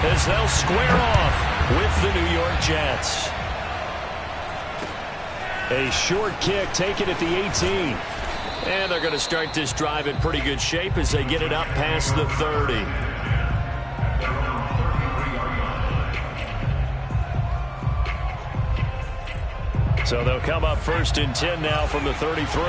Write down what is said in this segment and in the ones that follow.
as they'll square off with the New York Jets. A short kick taken at the 18. And they're going to start this drive in pretty good shape as they get it up past the 30. So they'll come up 1st and 10 now from the 33.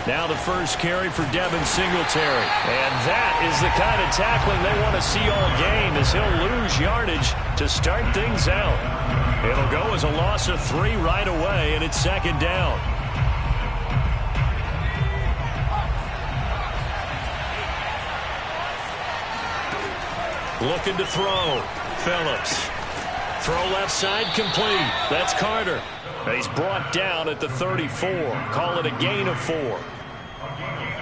Now the first carry for Devin Singletary. And that is the kind of tackling they want to see all game, as he'll lose yardage to start things out. It'll go as a loss of 3 right away, and it's 2nd down. Looking to throw. Phillips. Throw left side complete. That's Carter. He's brought down at the 34. Call it a gain of 4.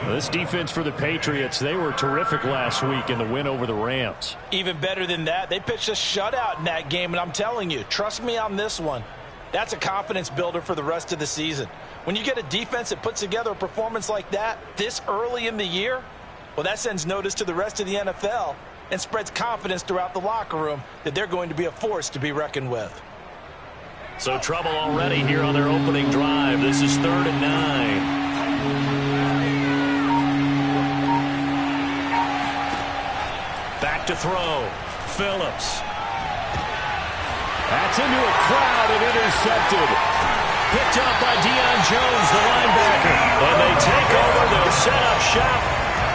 This defense for the Patriots, they were terrific last week in the win over the Rams. Even better than that, they pitched a shutout in that game, and I'm telling you, trust me on this one. That's a confidence builder for the rest of the season. When you get a defense that puts together a performance like that this early in the year, well, that sends notice to the rest of the NFL and spreads confidence throughout the locker room that they're going to be a force to be reckoned with. So trouble already here on their opening drive. This is 3rd and 9. Back to throw. Phillips. That's into a crowd and intercepted. Picked up by Deion Jones, the linebacker. And they take over. They'll set up shop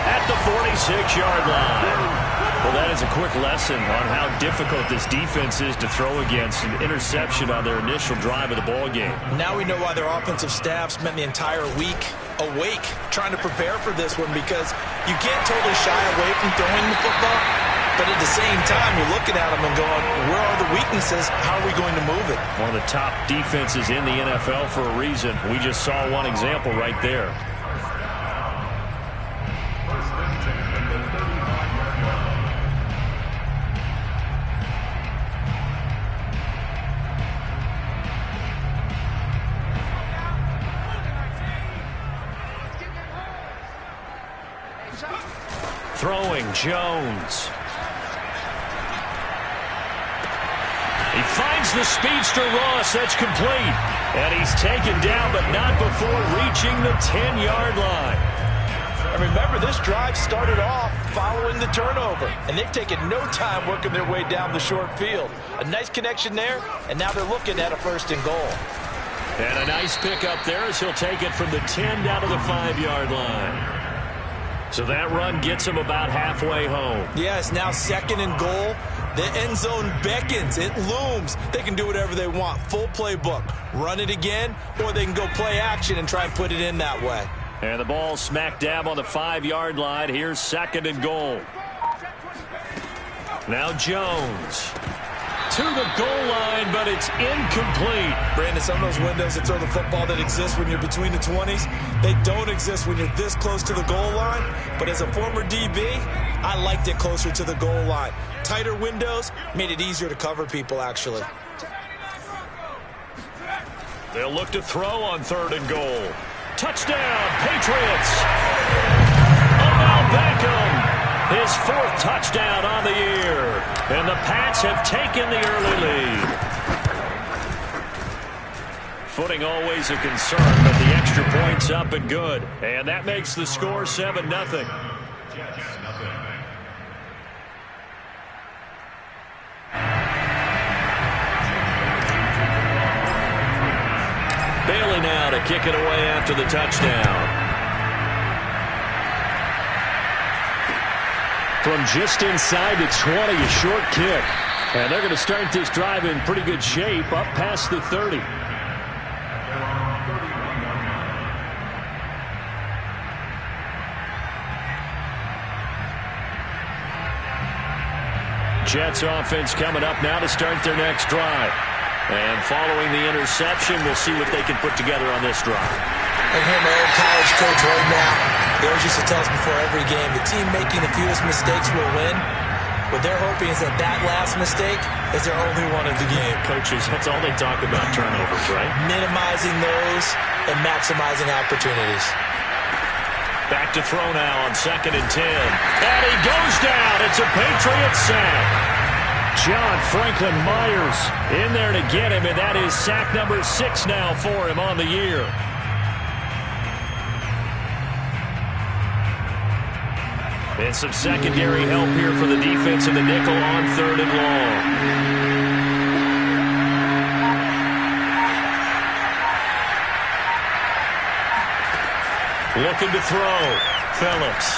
at the 46-yard line. Well, that is a quick lesson on how difficult this defense is to throw against. An interception on their initial drive of the ball game. Now we know why their offensive staff spent the entire week awake trying to prepare for this one, because you can't totally shy away from throwing the football, but at the same time you're looking at them and going, where are the weaknesses? How are we going to move it? One of the top defenses in the NFL for a reason. We just saw one example right there. Throwing, Jones. He finds the speedster Ross. That's complete. And he's taken down, but not before reaching the 10-yard line. And remember, this drive started off following the turnover, and they've taken no time working their way down the short field. A nice connection there, and now they're looking at a 1st and goal. And a nice pickup there as he'll take it from the 10 down to the 5-yard line. So that run gets him about halfway home. Yes, now 2nd and goal. The end zone beckons. It looms. They can do whatever they want. Full playbook. Run it again, or they can go play action and try and put it in that way. And the ball smack dab on the 5-yard line. Here's 2nd and goal. Now Jones. To the goal line, but it's incomplete. Brandon, some of those windows that throw the football that exist when you're between the 20s, they don't exist when you're this close to the goal line. But as a former DB, I liked it closer to the goal line. Tighter windows made it easier to cover people, actually. They'll look to throw on 3rd and goal. Touchdown, Patriots! Odell Beckham, his 4th touchdown on the year. And the Pats have taken the early lead. Footing always a concern, but the extra point's up and good. And that makes the score 7-0. Bailey now to kick it away after the touchdown. From just inside the 20, a short kick. And they're going to start this drive in pretty good shape, up past the 30. Jets offense coming up now to start their next drive. And following the interception, we'll see what they can put together on this drive. I hear my old college coach right now. He always used to tell us before every game, the team making the fewest mistakes will win. What they're hoping is that that last mistake is their only one of the game. Coaches, that's all they talk about, turnovers, right? Minimizing those and maximizing opportunities. Back to throw now on 2nd and 10. And he goes down. It's a Patriots sack. John Franklin Myers in there to get him, and that is sack number 6 now for him on the year. And some secondary help here for the defense in the nickel on 3rd and long. Looking to throw. Phillips.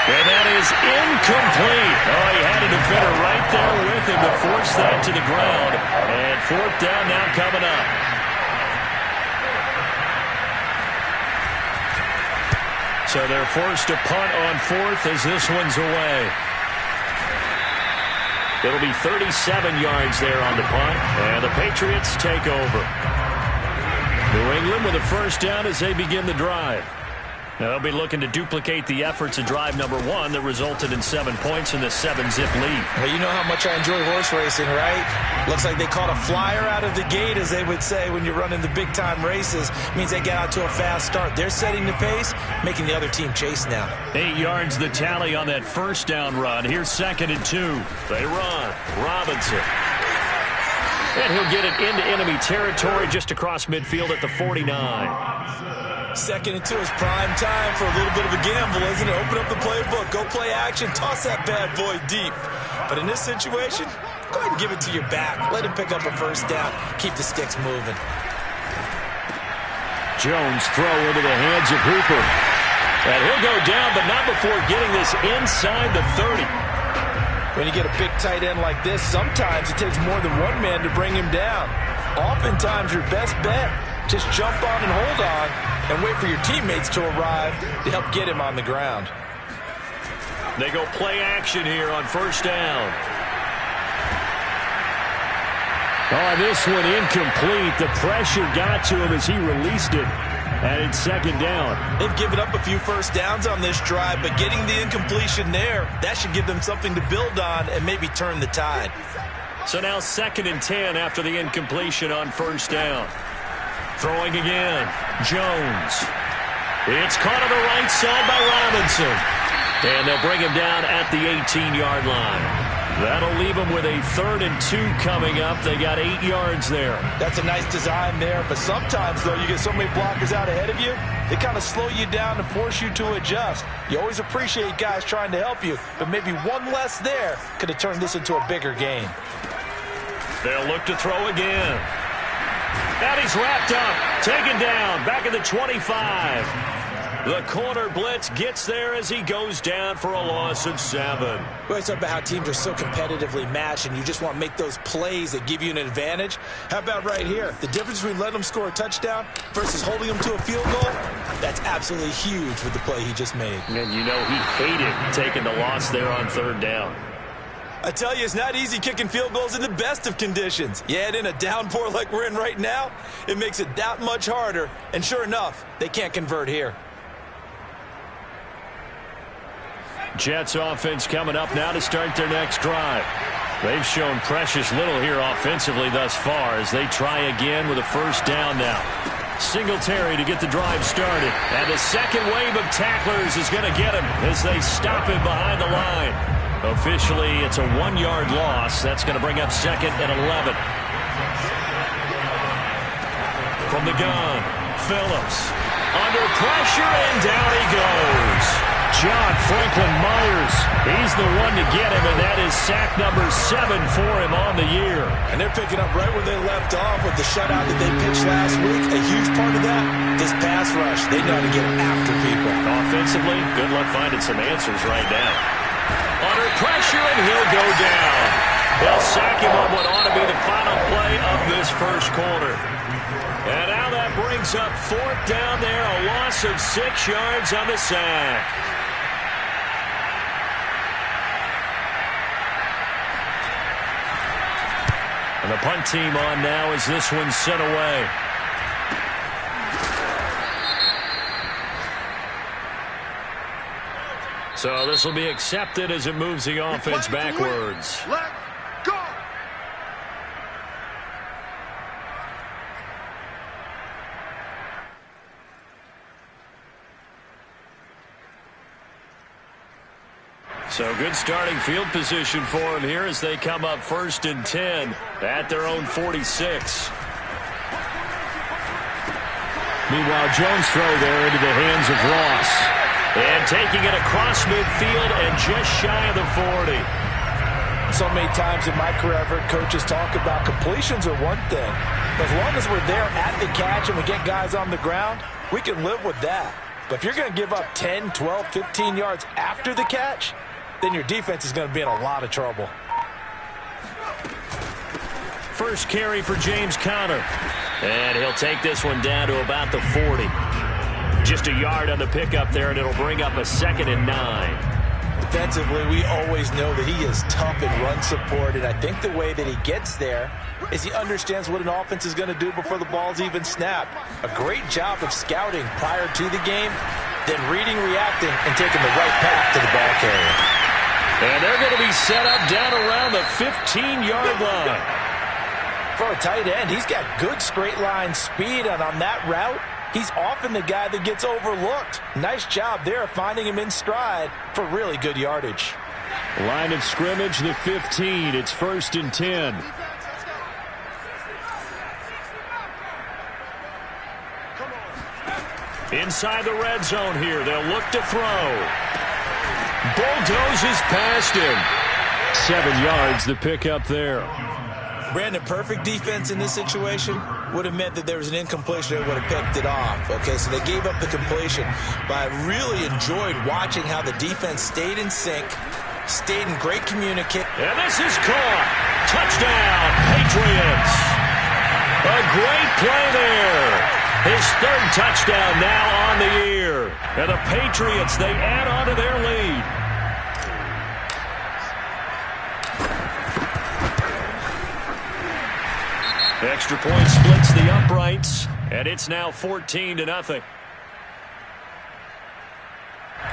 And that is incomplete. Oh, he had a defender right there with him to force that to the ground. And 4th down now coming up. So they're forced to punt on 4th as this one's away. It'll be 37 yards there on the punt. And the Patriots take over. New England with a 1st down as they begin the drive. Now they'll be looking to duplicate the efforts of drive number 1 that resulted in 7 points in the 7-zip lead. Well, you know how much I enjoy horse racing, right? Looks like they caught a flyer out of the gate, as they would say when you're running the big-time races. Means they get out to a fast start. They're setting the pace, making the other team chase now. 8 yards the tally on that 1st down run. Here's 2nd and 2. They run. Robinson. And he'll get it into enemy territory just across midfield at the 49. 2nd and 2 is prime time for a little bit of a gamble, isn't it? Open up the playbook, go play action, toss that bad boy deep. But in this situation, go ahead and give it to your back. Let him pick up a 1st down. Keep the sticks moving. Jones throw into the hands of Hooper. And he'll go down, but not before getting this inside the 30. When you get a big tight end like this, sometimes it takes more than one man to bring him down. Oftentimes, your best bet, just jump on and hold on and wait for your teammates to arrive to help get him on the ground. They go play action here on 1st down. Oh, this one incomplete. The pressure got to him as he released it. And it's 2nd down. They've given up a few 1st downs on this drive, but getting the incompletion there, that should give them something to build on and maybe turn the tide. So now 2nd and 10 after the incompletion on 1st down. Throwing again. Jones. It's caught on the right side by Robinson. And they'll bring him down at the 18-yard line. That'll leave them with a 3rd and 2 coming up. They got 8 yards there. That's a nice design there, but sometimes, though, you get so many blockers out ahead of you, they kind of slow you down and force you to adjust. You always appreciate guys trying to help you, but maybe one less there could have turned this into a bigger game. They'll look to throw again. And he's wrapped up, taken down, back at the 25. The corner blitz gets there as he goes down for a loss of 7. We always talk about how teams are so competitively matched and you just want to make those plays that give you an advantage. How about right here? The difference between letting them score a touchdown versus holding them to a field goal, that's absolutely huge with the play he just made. And you know he hated taking the loss there on 3rd down. I tell you, it's not easy kicking field goals in the best of conditions. You add in a downpour like we're in right now, it makes it that much harder. And sure enough, they can't convert here. Jets offense coming up now to start their next drive. They've shown precious little here offensively thus far as they try again with a 1st down now. Singletary to get the drive started. And the second wave of tacklers is going to get him as they stop him behind the line. Officially, it's a 1-yard loss. That's going to bring up 2nd and 11. From the gun, Phillips. Under pressure, and down he goes. John Franklin Myers, he's the one to get him, and that is sack number 7 for him on the year. And they're picking up right where they left off with the shutout that they pitched last week. A huge part of that, this pass rush. They know how to get after people. Offensively, good luck finding some answers right now. Under pressure, and he'll go down. They'll sack him on what ought to be the final play of this 1st quarter. And now that brings up 4th down there, a loss of 6 yards on the sack. And the punt team on now as this one's sent away. So this will be accepted as it moves the offense backwards. Let's go! So good starting field position for him here as they come up 1st and 10 at their own 46. Meanwhile, Jones' throw there into the hands of Ross. And taking it across midfield and just shy of the 40. So many times in my career, I've heard coaches talk about completions are one thing. As long as we're there at the catch and we get guys on the ground, we can live with that. But if you're going to give up 10, 12, 15 yards after the catch, then your defense is going to be in a lot of trouble. First carry for James Conner. And he'll take this one down to about the 40. Just a yard on the pickup there, and it'll bring up a 2nd and 9. Defensively, we always know that he is tough in run support, and I think the way that he gets there is he understands what an offense is going to do before the ball's even snapped. A great job of scouting prior to the game, then reading, reacting, and taking the right path to the ball carrier. And they're going to be set up down around the 15-yard line. For a tight end, he's got good straight-line speed, and on that route, he's often the guy that gets overlooked. Nice job there finding him in stride for really good yardage. Line of scrimmage, the 15. It's 1st and 10. Inside the red zone here. They'll look to throw. Bulldozes past him. 7 yards, the pickup there. Brandon, perfect defense in this situation would have meant that there was an incompletion that would have picked it off. Okay, so they gave up the completion. But I really enjoyed watching how the defense stayed in sync, stayed in great communication. And this is caught. Touchdown, Patriots. A great play there. His 3rd touchdown now on the year. And the Patriots, they add on to their lead. Extra point splits the uprights, and it's now 14-0.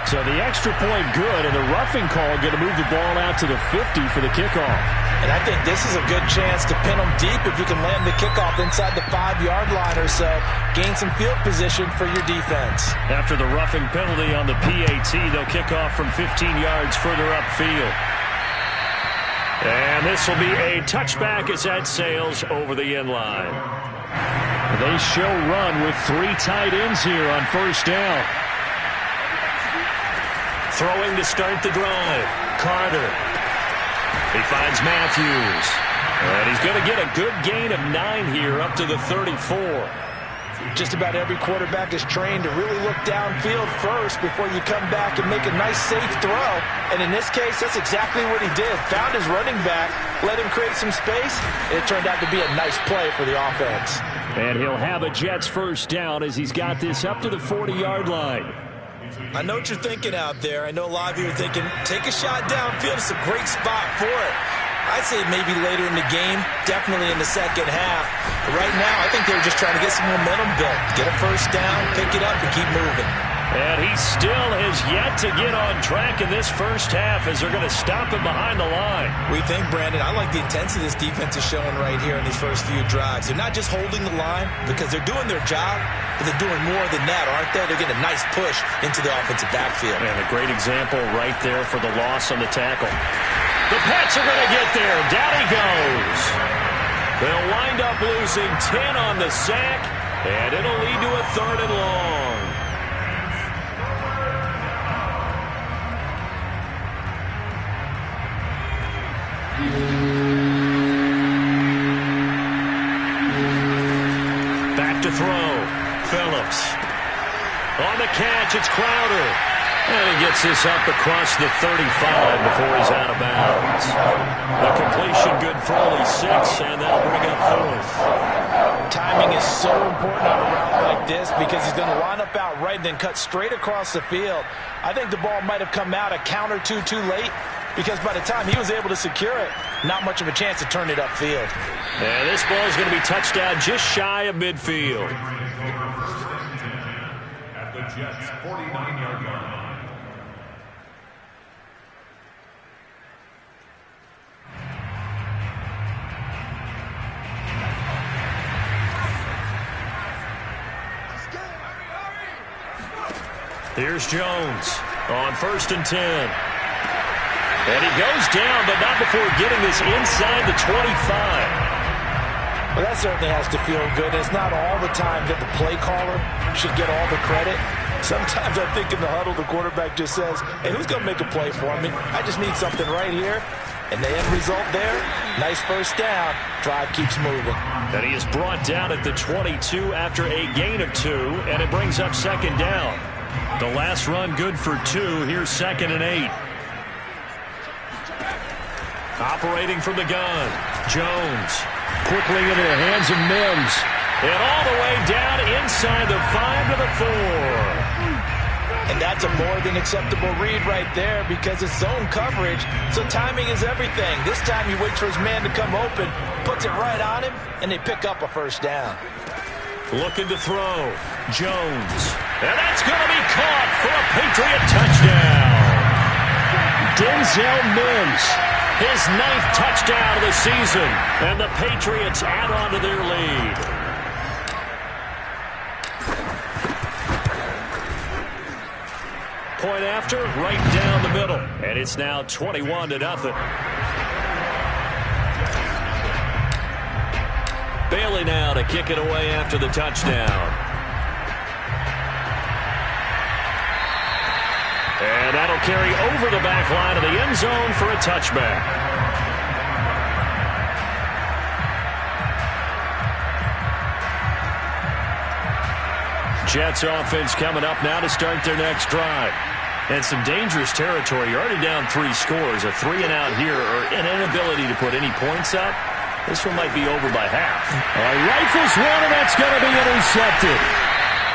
So the extra point good, and the roughing call going to move the ball out to the 50 for the kickoff. And I think this is a good chance to pin them deep if you can land the kickoff inside the 5-yard line or so. Gain some field position for your defense. After the roughing penalty on the PAT, they'll kick off from 15 yards further upfield. And this will be a touchback as that sails over the end line. They show run with 3 tight ends here on 1st down. Throwing to start the drive. Carter. He finds Matthews. And he's going to get a good gain of 9 here up to the 34. Just about every quarterback is trained to really look downfield first before you come back and make a nice, safe throw. And in this case, that's exactly what he did. Found his running back, let him create some space, and it turned out to be a nice play for the offense. And he'll have a Jets 1st down as he's got this up to the 40-yard line. I know what you're thinking out there. I know a lot of you are thinking, take a shot downfield. It's a great spot for it. I'd say maybe later in the game, definitely in the second half. But right now, I think they're just trying to get some momentum built. Get a 1st down, pick it up, and keep moving. And he still has yet to get on track in this 1st half as they're going to stop him behind the line. We think, Brandon, I like the intensity this defense is showing right here in these first few drives. They're not just holding the line because they're doing their job, but they're doing more than that, aren't they? They're getting a nice push into the offensive backfield. And a great example right there for the loss on the tackle. The Pats are going to get there. Down he goes. They'll wind up losing 10 on the sack, and it'll lead to a 3rd and long. Back to throw. Phillips. On the catch, it's Crowder. And he gets this up across the 35 before he's out of bounds. The completion good for only 6, and that'll bring up 4th. Timing is so important on a route like this because he's going to line up out right and then cut straight across the field. I think the ball might have come out a count or two too late because by the time he was able to secure it, not much of a chance to turn it upfield. And this ball is going to be touched down just shy of midfield. At the Jets' 49-yard line. Here's Jones on 1st and 10. And he goes down, but not before getting this inside the 25. Well, that certainly has to feel good. It's not all the time that the play caller should get all the credit. Sometimes I think in the huddle, the quarterback just says, hey, who's going to make a play for me? I just need something right here. And the end result there, nice first down. Drive keeps moving. And he is brought down at the 22 after a gain of 2, and it brings up second down. The last run good for 2. Here's 2nd and 8. Operating from the gun, Jones. Quickly into the hands of Mims. And all the way down inside the 5 to the 4. And that's a more than acceptable read right there because it's zone coverage, so timing is everything. This time he waits for his man to come open, puts it right on him, and they pick up a first down. Looking to throw, Jones. And that's going to be caught for a Patriot touchdown. Denzel Mims, his 9th touchdown of the season, and the Patriots add on to their lead. Point after, right down the middle. And it's now 21-0. Bailey now to kick it away after the touchdown. And that'll carry over the back line of the end zone for a touchback. Jets offense coming up now to start their next drive. And some dangerous territory. You're already down 3 scores. A 3-and-out here or an inability to put any points up. This one might be over by half. Rifles one, and that's going to be intercepted.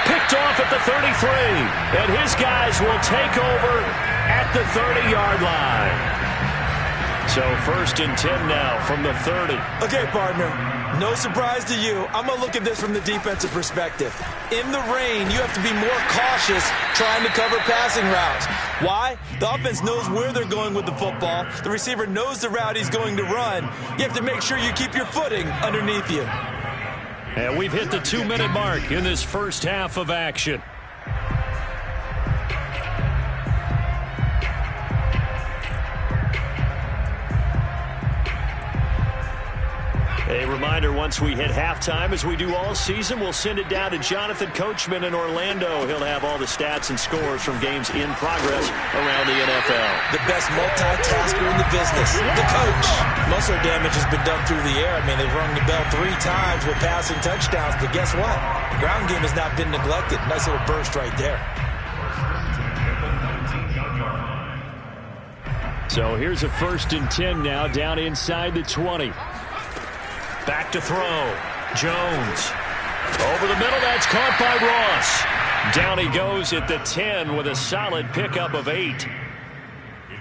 Picked off at the 33. And his guys will take over at the 30-yard line. So 1st and 10 now from the 30. Okay, partner. No surprise to you. I'm going to look at this from the defensive perspective. In the rain, you have to be more cautious trying to cover passing routes. Why? The offense knows where they're going with the football. The receiver knows the route he's going to run. You have to make sure you keep your footing underneath you. And we've hit the 2-minute mark in this first half of action. A reminder, once we hit halftime, as we do all season, we'll send it down to Jonathan Coachman in Orlando. He'll have all the stats and scores from games in progress around the NFL. The best multitasker in the business, the coach. Most of their damage has been done through the air. I mean, they've rung the bell 3 times with passing touchdowns, but guess what? Ground game has not been neglected. Nice little burst right there. So here's a 1st and 10 now, down inside the 20. Back to throw. Jones. Over the middle, that's caught by Ross. Down he goes at the 10 with a solid pickup of 8.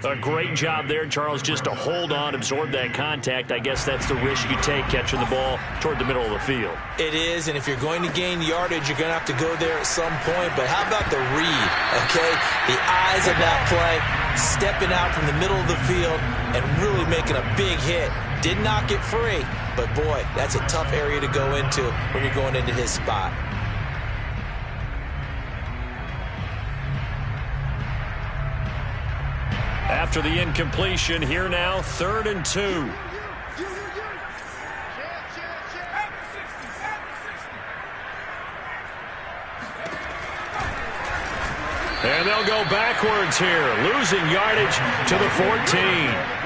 A great job there, Charles, just to hold on, absorb that contact. I guess that's the risk you take catching the ball toward the middle of the field. It is, and if you're going to gain yardage, you're going to have to go there at some point. But how about the read, okay? The eyes of that play, stepping out from the middle of the field and really making a big hit. Did not get free, but boy, that's a tough area to go into when you're going into his spot. After the incompletion, here now, 3rd and 2. And they'll go backwards here, losing yardage to the 14.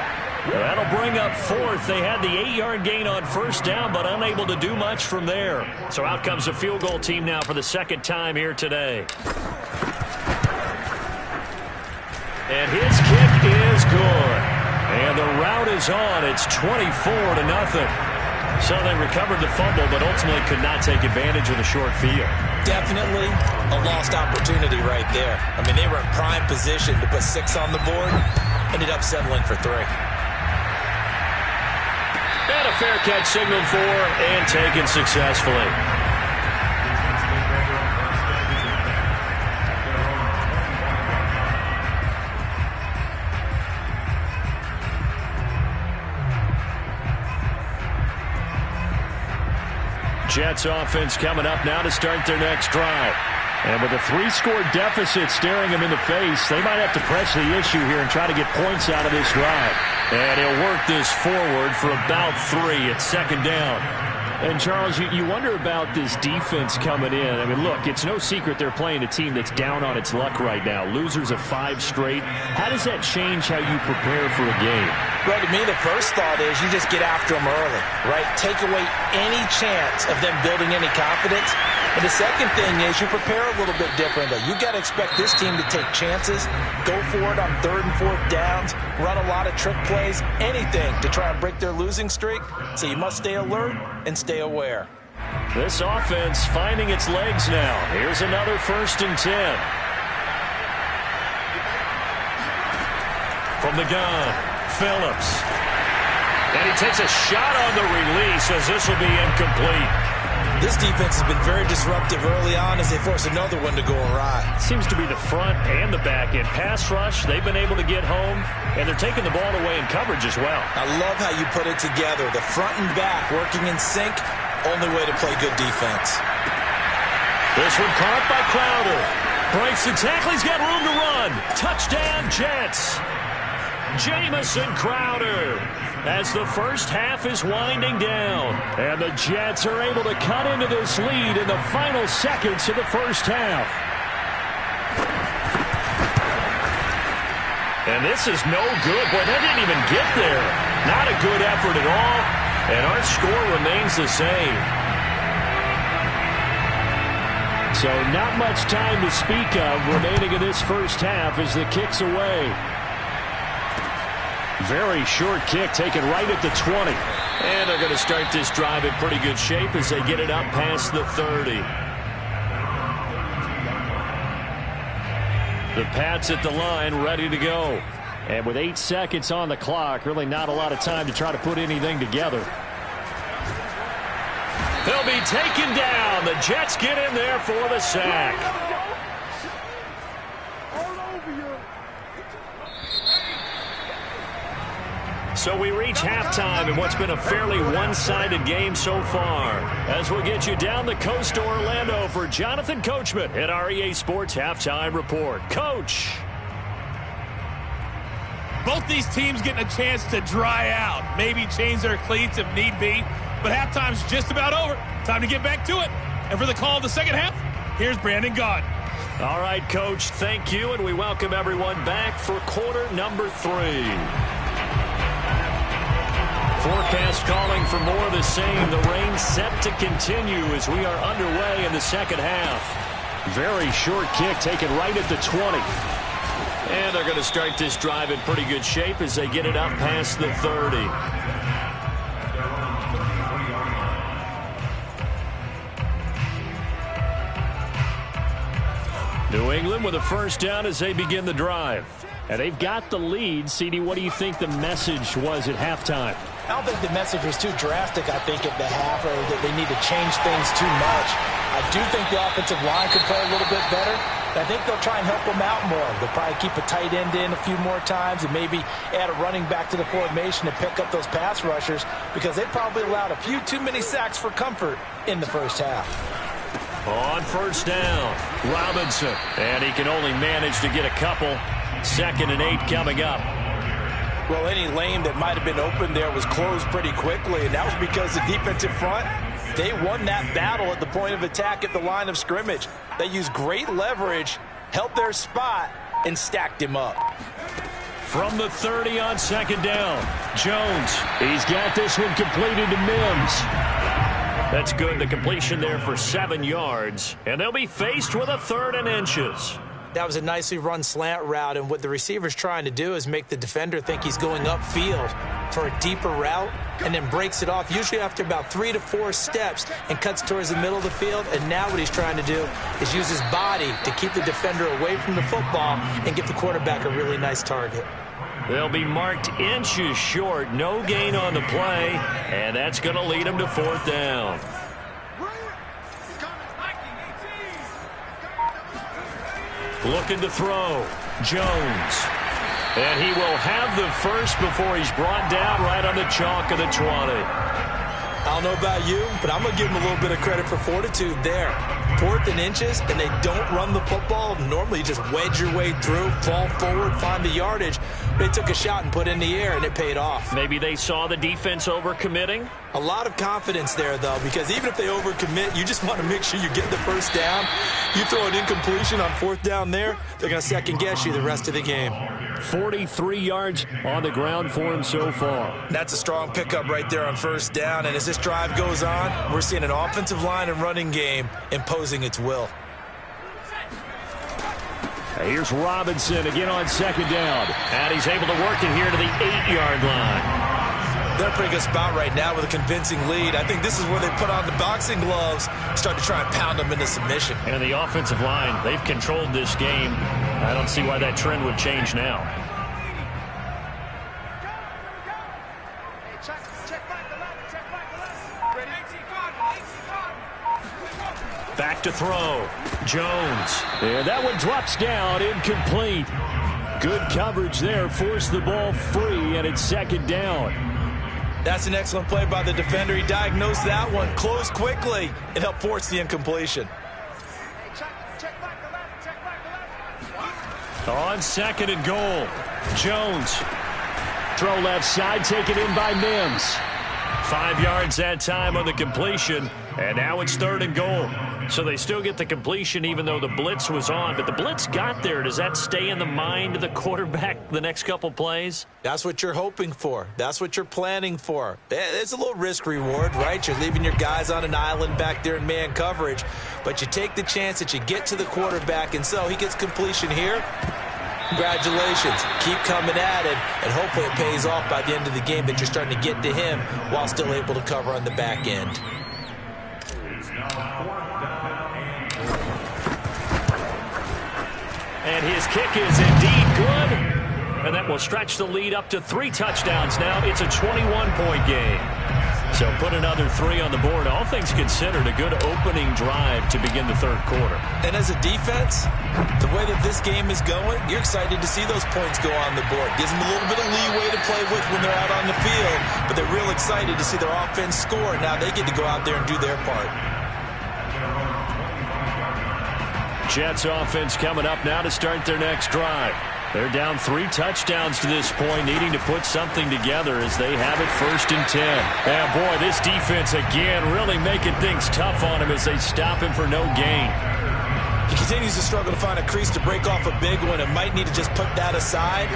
That'll bring up 4th. They had the 8-yard gain on 1st down, but unable to do much from there. So out comes a field goal team now for the 2nd time here today. And his kick is good. And the route is on. It's 24-0. So they recovered the fumble, but ultimately could not take advantage of the short field. Definitely a lost opportunity right there. I mean, they were in prime position to put 6 on the board. Ended up settling for 3. And a fair catch signaled for and taken successfully. Jets offense coming up now to start their next drive. And with a 3-score deficit staring him in the face, they might have to press the issue here and try to get points out of this drive. And he'll work this forward for about 3 at second down. And, Charles, you wonder about this defense coming in. I mean, look, it's no secret they're playing a team that's down on its luck right now. Losers of 5 straight. How does that change how you prepare for a game? Well, to me, the first thought is you just get after them early, right? Take away any chance of them building any confidence. And the second thing is you prepare a little bit differently. You got to expect this team to take chances, go for it on 3rd and 4th downs, run a lot of trick plays, anything to try and break their losing streak. So you must stay alert and stay aware. This offense finding its legs now. Here's another 1st and 10. From the gun, Phillips. And he takes a shot on the release as this will be incomplete. This defense has been very disruptive early on as they force another one to go awry. Seems to be the front and the back end. Pass rush, they've been able to get home, and they're taking the ball away in coverage as well. I love how you put it together. The front and back working in sync, only way to play good defense. This one caught by Crowder. Breaks the tackle, he's got room to run. Touchdown, Jets. Jamison Crowder. As the first half is winding down. And the Jets are able to cut into this lead in the final seconds of the first half. And this is no good. Boy, that didn't even get there. Not a good effort at all. And our score remains the same. So not much time to speak of remaining in this first half as the kick's away. Very short kick taken right at the 20. And they're going to start this drive in pretty good shape as they get it up past the 30. The Pats at the line ready to go. And with 8 seconds on the clock, really not a lot of time to try to put anything together. They'll be taken down. The Jets get in there for the sack. So we reach halftime in what's been a fairly one-sided game so far. As we'll get you down the coast to Orlando for Jonathan Coachman at our EA Sports Halftime Report. Coach. Both these teams getting a chance to dry out, maybe change their cleats if need be, but halftime's just about over. Time to get back to it. And for the call of the second half, here's Brandon Gaudin. All right, Coach, thank you, and we welcome everyone back for quarter number 3. Forecast calling for more of the same. The rain set to continue as we are underway in the second half. Very short kick taken right at the 20. And they're going to start this drive in pretty good shape as they get it up past the 30. New England with a first down as they begin the drive. And they've got the lead. CD, what do you think the message was at halftime? I don't think the message was too drastic, I think, at the half, or that they need to change things too much. I do think the offensive line could play a little bit better. I think they'll try and help them out more. They'll probably keep a tight end in a few more times and maybe add a running back to the formation to pick up those pass rushers because they probably allowed a few too many sacks for comfort in the first half. On first down, Robinson. And he can only manage to get a couple. 2nd and 8 coming up. Well, any lane that might have been open there was closed pretty quickly, and that was because the defensive front, they won that battle at the point of attack at the line of scrimmage. They used great leverage, held their spot, and stacked him up. From the 30 on 2nd down, Jones. He's got this one completed to Mims. That's good. The completion there for 7 yards, and they'll be faced with a 3rd and inches. That was a nicely run slant route, and what the receiver's trying to do is make the defender think he's going upfield for a deeper route and then breaks it off, usually after about 3 to 4 steps, and cuts towards the middle of the field. And now what he's trying to do is use his body to keep the defender away from the football and give the quarterback a really nice target. They'll be marked inches short, no gain on the play, and that's going to lead them to 4th down. Looking to throw, Jones. And he will have the first before he's brought down right on the chalk of the 20. I don't know about you, but I'm going to give them a little bit of credit for fortitude there. 4th and inches, and they don't run the football. Normally, you just wedge your way through, fall forward, find the yardage. They took a shot and put it in the air, and it paid off. Maybe they saw the defense overcommitting. A lot of confidence there, though, because even if they overcommit, you just want to make sure you get the first down. You throw an incompletion on 4th down there, they're going to second-guess you the rest of the game. 43 yards on the ground for him so far. That's a strong pickup right there on 1st down, and as this drive goes on, we're seeing an offensive line and running game imposing its will. Here's Robinson again on 2nd down, and he's able to work it here to the 8-yard line. They're in a pretty good spot right now with a convincing lead. I think this is where they put on the boxing gloves, start to try and pound them into submission. And the offensive line, they've controlled this game. I don't see why that trend would change now. Back to throw. Jones. And that one drops down, incomplete. Good coverage there, forced the ball free, and it's 2nd down. That's an excellent play by the defender. He diagnosed that one, closed quickly, and helped force the incompletion. On 2nd and goal, Jones. Throw left side, taken in by Mims. 5 yards that time on the completion, and now it's 3rd and goal. So they still get the completion even though the blitz was on, but the blitz got there. Does that stay in the mind of the quarterback the next couple plays? That's what you're hoping for. That's what you're planning for. It's a little risk reward, right? You're leaving your guys on an island back there in man coverage, but you take the chance that you get to the quarterback, and so he gets completion here. Congratulations. Keep coming at him, and hopefully it pays off by the end of the game that you're starting to get to him while still able to cover on the back end. And his kick is indeed good. And that will stretch the lead up to 3 touchdowns now. It's a 21-point game. So put another 3 on the board. All things considered, a good opening drive to begin the 3rd quarter. And as a defense, the way that this game is going, you're excited to see those points go on the board. Gives them a little bit of leeway to play with when they're out on the field. But they're real excited to see their offense score. Now they get to go out there and do their part. Jets offense coming up now to start their next drive. They're down 3 touchdowns to this point, needing to put something together as they have it 1st and 10. And boy, this defense again really making things tough on him as they stop him for no gain. He continues to struggle to find a crease to break off a big one and might need to just put that aside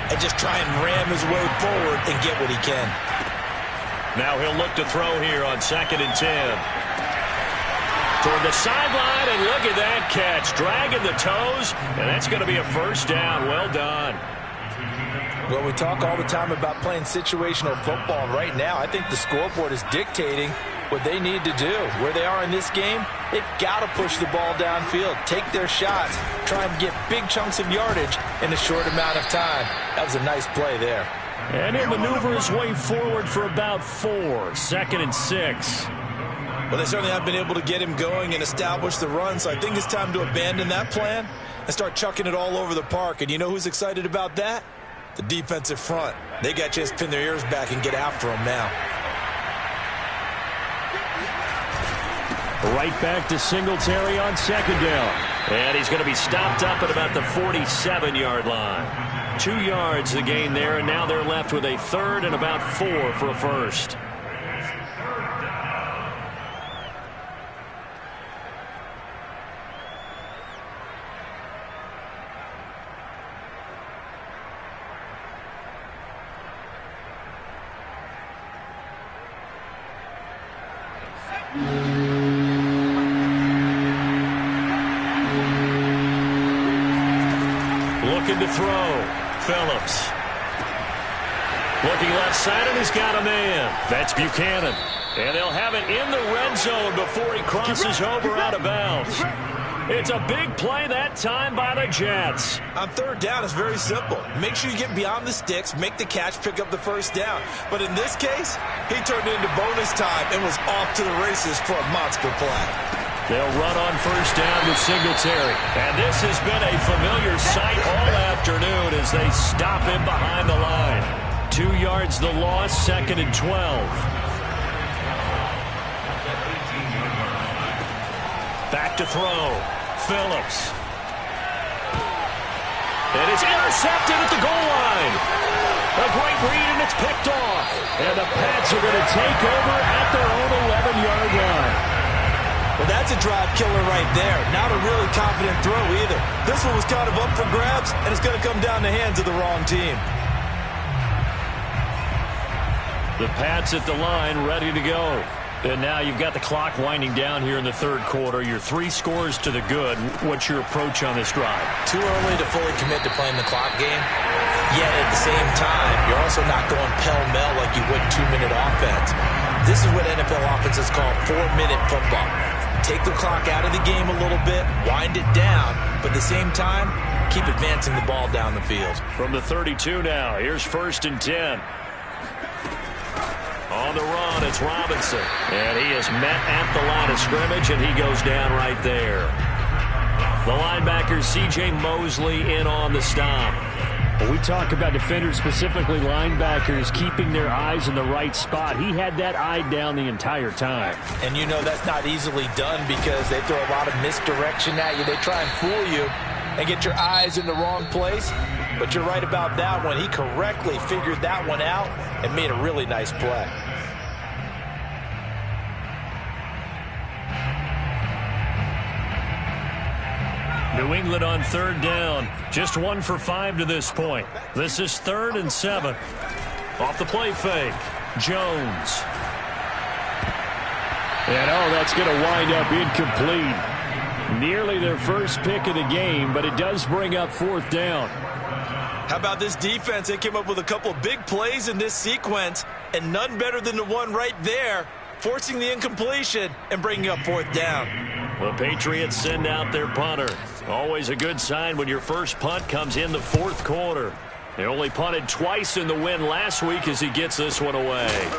and just try and ram his way forward and get what he can. Now he'll look to throw here on 2nd and 10. Toward the sideline, and look at that catch. Dragging the toes, and that's going to be a 1st down. Well done. Well, we talk all the time about playing situational football. Right now, I think the scoreboard is dictating what they need to do. Where they are in this game, they've got to push the ball downfield, take their shots, try and get big chunks of yardage in a short amount of time. That was a nice play there. And he'll maneuver his way forward for about 4. 2nd and 6. Well, they certainly have been able to get him going and establish the run, so I think it's time to abandon that plan and start chucking it all over the park. And you know who's excited about that? The defensive front. They got a chance to pin their ears back and get after him now. Right back to Singletary on 2nd down. And he's going to be stopped up at about the 47-yard line. 2 yards the gain there, and now they're left with a 3rd and about 4 for a 1st. Looking to throw. Phillips. Looking left side, and he's got a man. That's Buchanan. And they'll have it in the red zone before he crosses over out of bounds. It's a big play that time by the Jets. On 3rd down, it's very simple. Make sure you get beyond the sticks, make the catch, pick up the 1st down. But in this case, he turned it into bonus time and was off to the races for a monster play. They'll run on 1st down with Singletary. And this has been a familiar sight all afternoon as they stop him behind the line. 2 yards the loss, 2nd and 12. Back to throw. Phillips. And it's intercepted at the goal line. A great read, and it's picked off. And the Pats are going to take over at their own 11-yard line. Well, that's a drive killer right there. Not a really confident throw either. This one was kind of up for grabs, and it's going to come down the hands of the wrong team. The Pats at the line, ready to go. And now you've got the clock winding down here in the third quarter. You're 3 scores to the good. What's your approach on this drive? Too early to fully commit to playing the clock game. Yet at the same time, you're also not going pell-mell like you would 2-minute offense. This is what NFL offenses call 4-minute football. Take the clock out of the game a little bit, wind it down, but at the same time, keep advancing the ball down the field. From the 32 now, here's 1st and 10. On the run, it's Robinson. And he is met at the line of scrimmage, and he goes down right there. The linebacker, C.J. Mosley, in on the stop. When we talk about defenders, specifically linebackers, keeping their eyes in the right spot. He had that eye down the entire time. And you know that's not easily done because they throw a lot of misdirection at you. They try and fool you and get your eyes in the wrong place. But you're right about that one. He correctly figured that one out and made a really nice play. New England on 3rd down. Just 1 for 5 to this point. This is 3rd and 7. Off the play fake. Jones. And that's going to wind up incomplete. Nearly their first pick of the game, but it does bring up 4th down. How about this defense? They came up with a couple of big plays in this sequence, and none better than the one right there, forcing the incompletion and bringing up 4th down. The Patriots send out their punter. Always a good sign when your first punt comes in the 4th quarter. They only punted twice in the win last week as he gets this one away.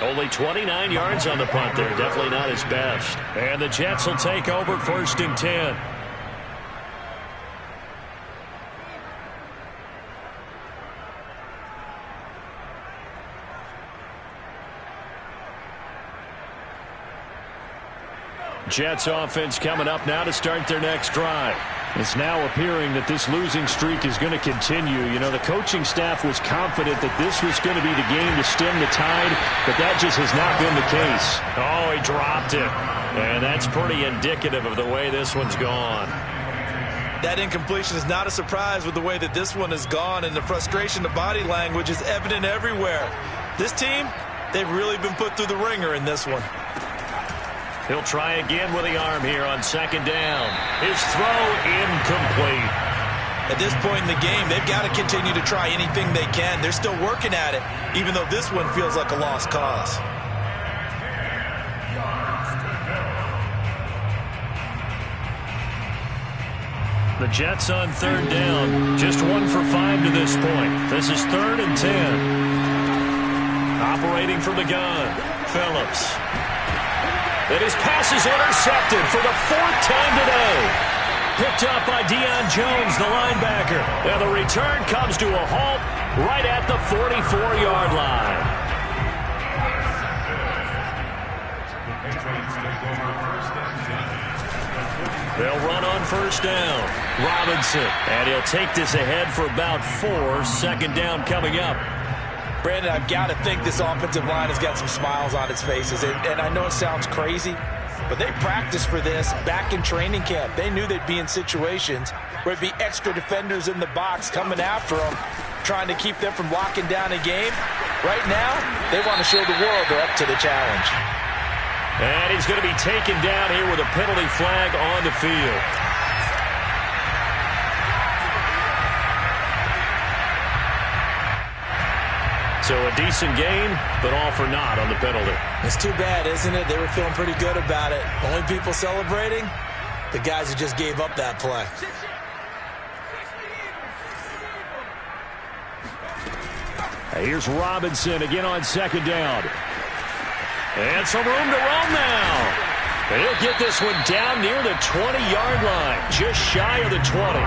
Only 29 yards on the punt there. Definitely not his best. And the Jets will take over 1st and 10. Jets offense coming up now to start their next drive. It's now appearing that this losing streak is going to continue. You know, the coaching staff was confident that this was going to be the game to stem the tide, but that just has not been the case. Oh, he dropped it. And that's pretty indicative of the way this one's gone. That incompletion is not a surprise with the way that this one has gone, and the frustration, the body language is evident everywhere. This team, they've really been put through the ringer in this one. He'll try again with the arm here on 2nd down. His throw incomplete. At this point in the game, they've got to continue to try anything they can. They're still working at it, even though this one feels like a lost cause. The Jets on 3rd down. Just 1 for 5 to this point. This is 3rd and 10. Operating from the gun, Phillips. And his pass is intercepted for the 4th time today. Picked up by Deion Jones, the linebacker. And the return comes to a halt right at the 44-yard line. They'll run on 1st down. Robinson. And he'll take this ahead for about 4. 2nd down coming up. Brandon, I've got to think this offensive line has got some smiles on its faces. And I know it sounds crazy, but they practiced for this back in training camp. They knew they'd be in situations where it'd be extra defenders in the box coming after them, trying to keep them from locking down a game. Right now, they want to show the world they're up to the challenge. And he's going to be taken down here with a penalty flag on the field. So a decent game, but all for naught on the penalty. It's too bad, isn't it? They were feeling pretty good about it. Only people celebrating, the guys who just gave up that play. Here's Robinson again on 2nd down. And some room to run now. And he'll get this one down near the 20-yard line, just shy of the 20.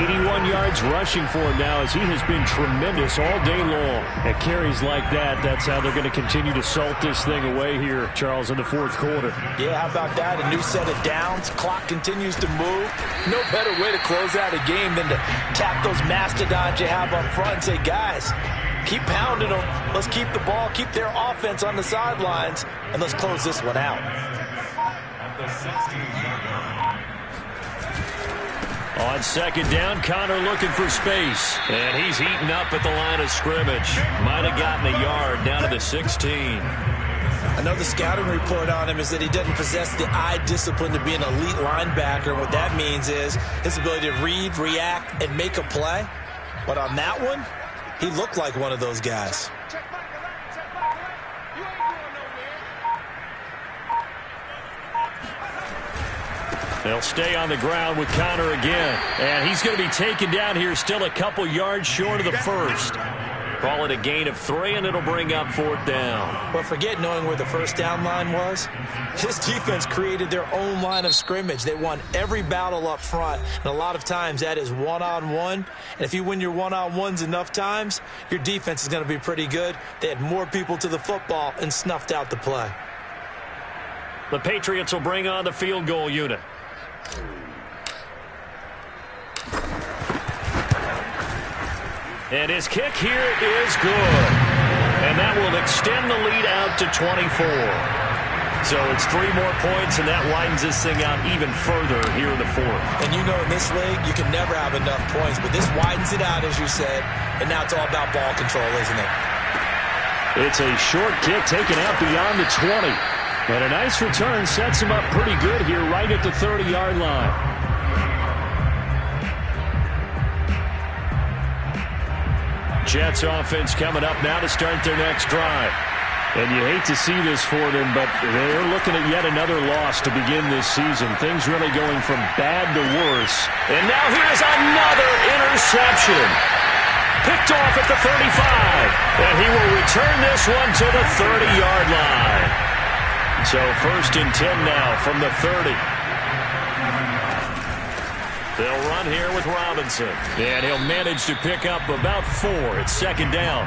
81 yards rushing for him now as he has been tremendous all day long. At carries like that, that's how they're going to continue to salt this thing away here, Charles, in the fourth quarter. Yeah, how about that? A new set of downs. Clock continues to move. No better way to close out a game than to tap those mastodons you have up front and say, guys, keep pounding them. Let's keep the ball, keep their offense on the sidelines, and let's close this one out. On second down, Connor looking for space. And he's eaten up at the line of scrimmage. Might have gotten a yard down to the 16. I know the scouting report on him is that he doesn't possess the eye discipline to be an elite linebacker. What that means is his ability to read, react, and make a play. But on that one, he looked like one of those guys. They'll stay on the ground with Connor again. And he's going to be taken down here still a couple yards short of the first. Call it a gain of 3, and it'll bring up fourth down. Well, forget knowing where the first down line was. His defense created their own line of scrimmage. They won every battle up front, and a lot of times that is one-on-one. And if you win your one-on-ones enough times, your defense is going to be pretty good. They had more people to the football and snuffed out the play. The Patriots will bring on the field goal unit. And his kick here is good. And that will extend the lead out to 24. So it's 3 more points, and that widens this thing out even further here in the fourth. And you know in this league, you can never have enough points, but this widens it out, as you said, and now it's all about ball control, isn't it? It's a short kick taken out beyond the 20. And a nice return sets him up pretty good here right at the 30-yard line. Jets offense coming up now to start their next drive. And you hate to see this for them, but they're looking at yet another loss to begin this season. Things really going from bad to worse. And now here's another interception. Picked off at the 35. And he will return this one to the 30-yard line. So 1st and 10 now from the 30. They'll run here with Robinson. And he'll manage to pick up about 4. It's 2nd down.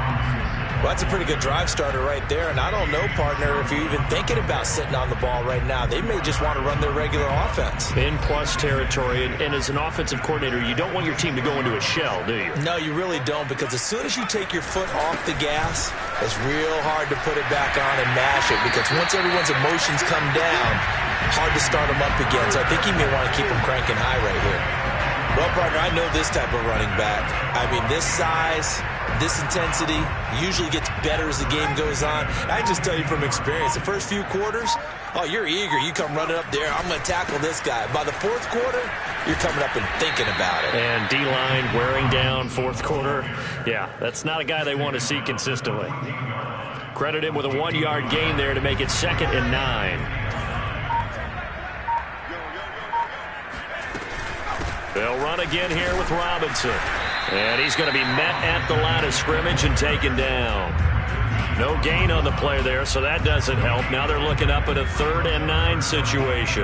Well, that's a pretty good drive starter right there. And I don't know, partner, if you're even thinking about sitting on the ball right now. They may just want to run their regular offense. In plus territory. And as an offensive coordinator, you don't want your team to go into a shell, do you? No, you really don't, because as soon as you take your foot off the gas, it's real hard to put it back on and mash it, because once everyone's emotions come down, hard to start them up again. So I think he may want to keep them cranking high right here. Well, partner, I know this type of running back. I mean, this size, this intensity usually gets better as the game goes on. I just tell you from experience, the first few quarters, oh, you're eager. You come running up there. I'm going to tackle this guy. By the 4th quarter, you're coming up and thinking about it. And D-line wearing down 4th quarter. Yeah, that's not a guy they want to see consistently. Credit him with a 1-yard gain there to make it 2nd and 9. They'll run again here with Robinson. And he's going to be met at the line of scrimmage and taken down. No gain on the play there, so that doesn't help. Now they're looking up at a 3rd and 9 situation.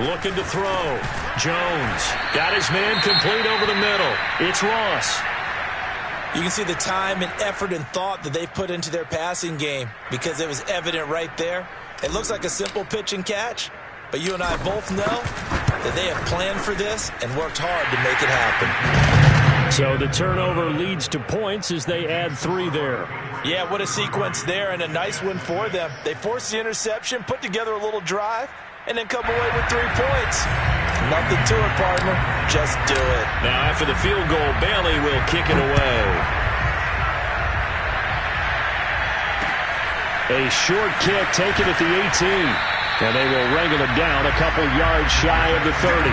Looking to throw. Jones got his man complete over the middle. It's Ross. You can see the time and effort and thought that they put into their passing game, because it was evident right there. It looks like a simple pitch and catch, but you and I both know that they have planned for this and worked hard to make it happen. So the turnover leads to points as they add 3 there. Yeah, what a sequence there, and a nice one for them. They forced the interception, put together a little drive, and then come away with 3 points. Nothing to it, partner. Just do it. Now after the field goal, Bailey will kick it away. A short kick taken at the 18. And they will wrangle it down a couple yards shy of the 30.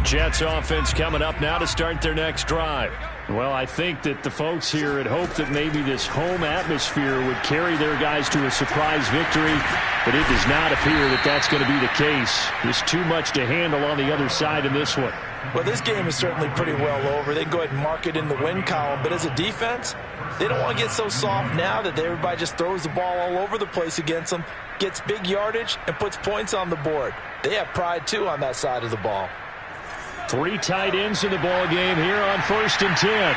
Jets offense coming up now to start their next drive. Well, I think that the folks here had hoped that maybe this home atmosphere would carry their guys to a surprise victory, but it does not appear that that's going to be the case. There's too much to handle on the other side in this one. Well, this game is certainly pretty well over. They can go ahead and mark it in the win column, but as a defense, they don't want to get so soft now that everybody just throws the ball all over the place against them, gets big yardage, and puts points on the board. They have pride, too, on that side of the ball. 3 tight ends in the ball game here on 1st and 10.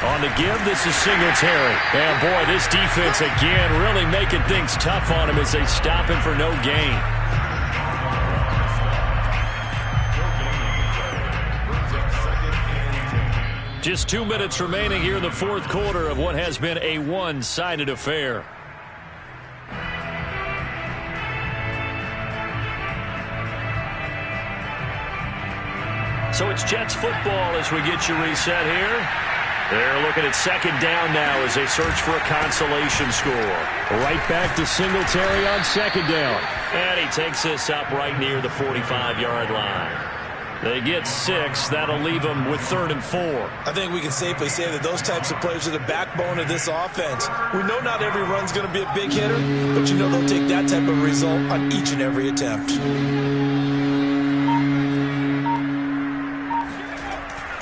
On the give, this is Singletary. And, boy, this defense again really making things tough on him as they stop him for no gain. Just 2 minutes remaining here in the 4th quarter of what has been a one-sided affair. So it's Jets football as we get you reset here. They're looking at 2nd down now as they search for a consolation score. Right back to Singletary on 2nd down. And he takes this up right near the 45-yard line. They get 6. That'll leave them with 3rd and 4. I think we can safely say that those types of players are the backbone of this offense. We know not every run's going to be a big hitter, but you know they'll take that type of result on each and every attempt.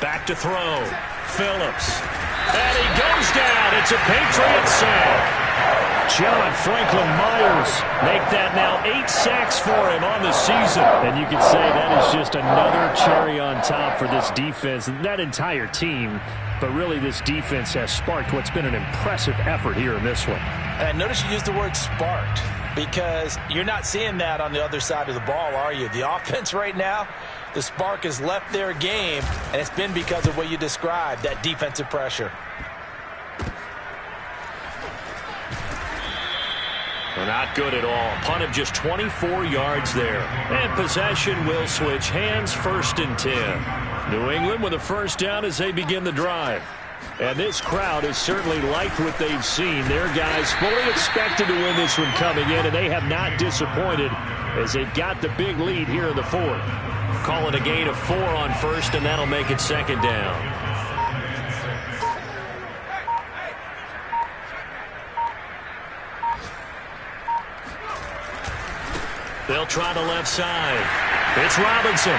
Back to throw. Phillips. And he goes down. It's a Patriot sack. John Franklin Myers make that now 8 sacks for him on the season. And you can say that is just another cherry on top for this defense and that entire team. But really this defense has sparked what's been an impressive effort here in this one. And notice you used the word sparked because you're not seeing that on the other side of the ball, are you? The offense right now, the spark has left their game, and it's been because of what you described, that defensive pressure. They're not good at all. Punt of just 24 yards there. And possession will switch hands, 1st and 10. New England with a 1st down as they begin the drive. And this crowd has certainly liked what they've seen. Their guys fully expected to win this one coming in, and they have not disappointed as they've got the big lead here in the 4th. Call it a gain of 4 on 1st, and that'll make it 2nd down. They'll try the left side. It's Robinson.